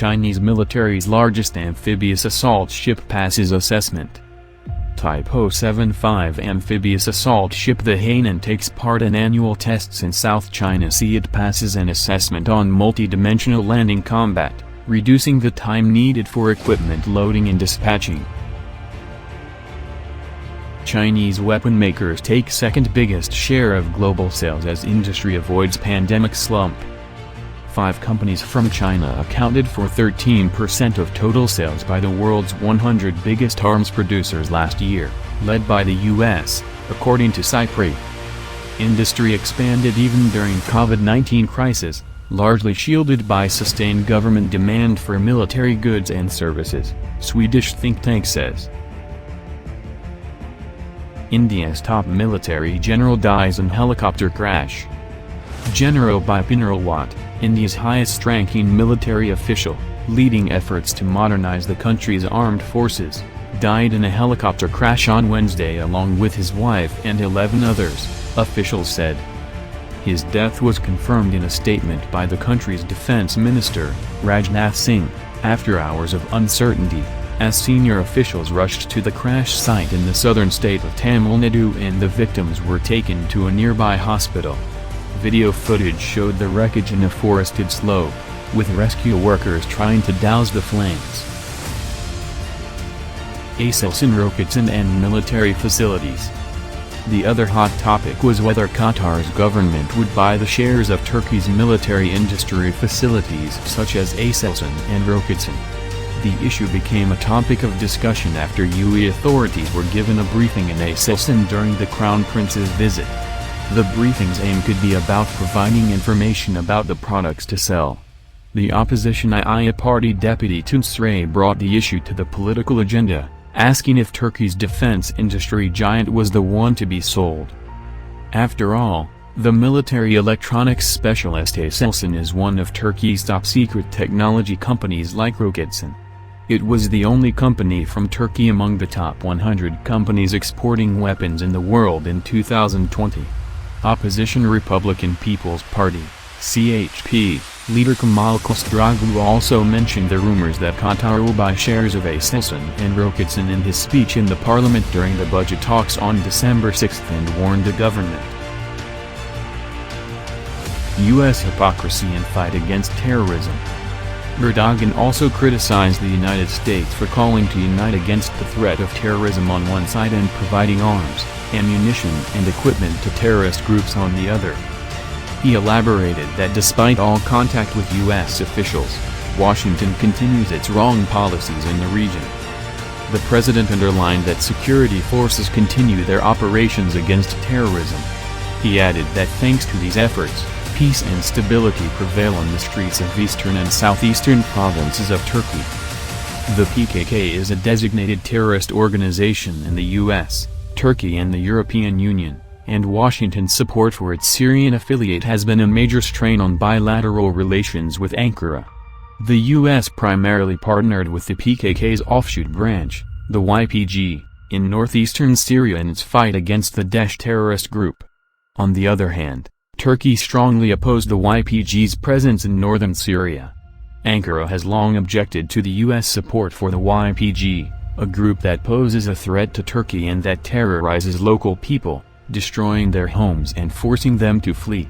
Chinese military's largest amphibious assault ship passes assessment. Type 075 amphibious assault ship the Hainan takes part in annual tests in South China Sea. It passes an assessment on multi-dimensional landing combat, reducing the time needed for equipment loading and dispatching. Chinese weapon makers take second biggest share of global sales as industry avoids pandemic slump. 5 companies from China accounted for 13% of total sales by the world's 100 biggest arms producers last year, led by the US, according to SIPRI. Industry expanded even during COVID-19 crisis, largely shielded by sustained government demand for military goods and services, Swedish think tank says. India's top military general dies in helicopter crash. General Bipin Rawat, India's highest-ranking military official, leading efforts to modernize the country's armed forces, died in a helicopter crash on Wednesday along with his wife and 11 others, officials said. His death was confirmed in a statement by the country's defense minister, Rajnath Singh, after hours of uncertainty, as senior officials rushed to the crash site in the southern state of Tamil Nadu and the victims were taken to a nearby hospital. Video footage showed the wreckage in a forested slope, with rescue workers trying to douse the flames. Aselsan rockets and military facilities. The other hot topic was whether Qatar's government would buy the shares of Turkey's military industry facilities such as Aselsan and Roketsan. The issue became a topic of discussion after UAE authorities were given a briefing in Aselsan during the Crown Prince's visit. The briefing's aim could be about providing information about the products to sell. The opposition II party deputy Tunsray brought the issue to the political agenda, asking if Turkey's defense industry giant was the one to be sold. After all, the military electronics specialist Aselsan is one of Turkey's top-secret technology companies like Roketsan. It was the only company from Turkey among the top 100 companies exporting weapons in the world in 2020. Opposition Republican People's Party, CHP, leader Kemal Kılıçdaroğlu also mentioned the rumors that Qatar will buy shares of Aselsan and Roketsan in his speech in the parliament during the budget talks on December 6 and warned the government. U.S. hypocrisy and fight against terrorism. Erdogan also criticized the United States for calling to unite against the threat of terrorism on one side and providing arms, ammunition and equipment to terrorist groups on the other. He elaborated that despite all contact with U.S. officials, Washington continues its wrong policies in the region. The president underlined that security forces continue their operations against terrorism. He added that thanks to these efforts, peace and stability prevail on the streets of eastern and southeastern provinces of Turkey. The PKK is a designated terrorist organization in the U.S., Turkey and the European Union, and Washington's support for its Syrian affiliate has been a major strain on bilateral relations with Ankara. The U.S. primarily partnered with the PKK's offshoot branch, the YPG, in northeastern Syria in its fight against the Daesh terrorist group. On the other hand, Turkey strongly opposed the YPG's presence in northern Syria. Ankara has long objected to the U.S. support for the YPG, a group that poses a threat to Turkey and that terrorizes local people, destroying their homes and forcing them to flee.